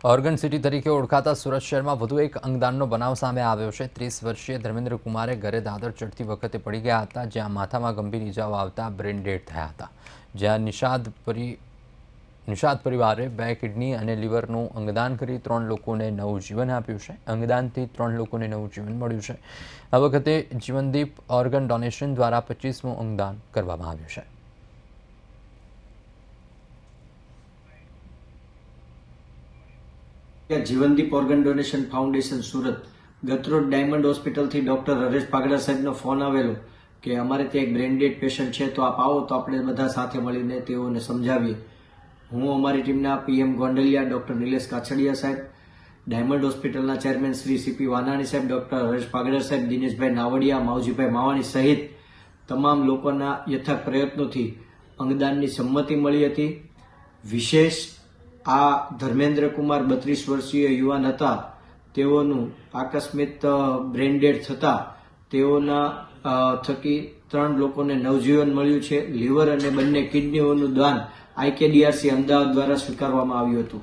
Organ city તરીકે ઓળખાતા સુરત શહેરમાં વધુ એક અંગદાનનો બનાવ સામે આવ્યો છે। 30 વર્ષીય ધર્મેન્દ્ર કુમારે ઘરે દાદર ચડતી વખતે પડી ગયા હતા, જ્યાં માથામાં ગંભીર ઇજાઓ આવતા બ્રેન ડેડ થયા હતા। જ્યાં નિષાદ પરિવારે 2 કિડની અને લીવરનું અંગદાન કરી 3 લોકોને નવું જીવન આપ્યું છે। અંગદાનથી 3 લોકોને નવું જીવન મળ્યું છે। આ વખતે જીવનદીપ ઓર્ગન ડોનેશન દ્વારા 25મું અંગદાન કરવામાં આવ્યું છે। Jeevandeep organ donation foundation Surat ગતરોજ ડાયમંડ હોસ્પિટલથી ડોક્ટર હરેશ પાગડા સાહેબનો ફોન આવેલો કે અમારે ત્યાં એક બ્રેન ડેડ પેશન્ટ છે, તો આપ આવો તો આપણે બધા સાથે મળીને તેઓને સમજાવીએ। હું અમારી ટીમના PM ગોંડલિયા, ડોક્ટર નિલેશ કાછડિયા સાહેબ, ડાયમંડ હોસ્પિટલના ચેરમેન શ્રી CP વાનાણી સાહેબ, ડોક્ટર હરેશ પાગડા સાહેબ, દિનેશભાઈ નાવડિયા, માવજીભાઈ માવાણી સહિત તમામ લોકોના યથાર્થ પ્રયત્નોથી અંગદાનની સંમતિ મળી હતી। વિશેષ આ ધર્મેન્દ્ર કુમાર 32 વર્ષીય યુવાન હતા, તેઓનું આકસ્મિક બ્રેન ડેડ થતા તેઓના થકી 3 લોકોને નવજીવન મળ્યું છે। લીવર અને બંને કિડનીઓનું દાન IKDRC અમદાવાદ દ્વારા સ્વીકારવામાં આવ્યું હતું।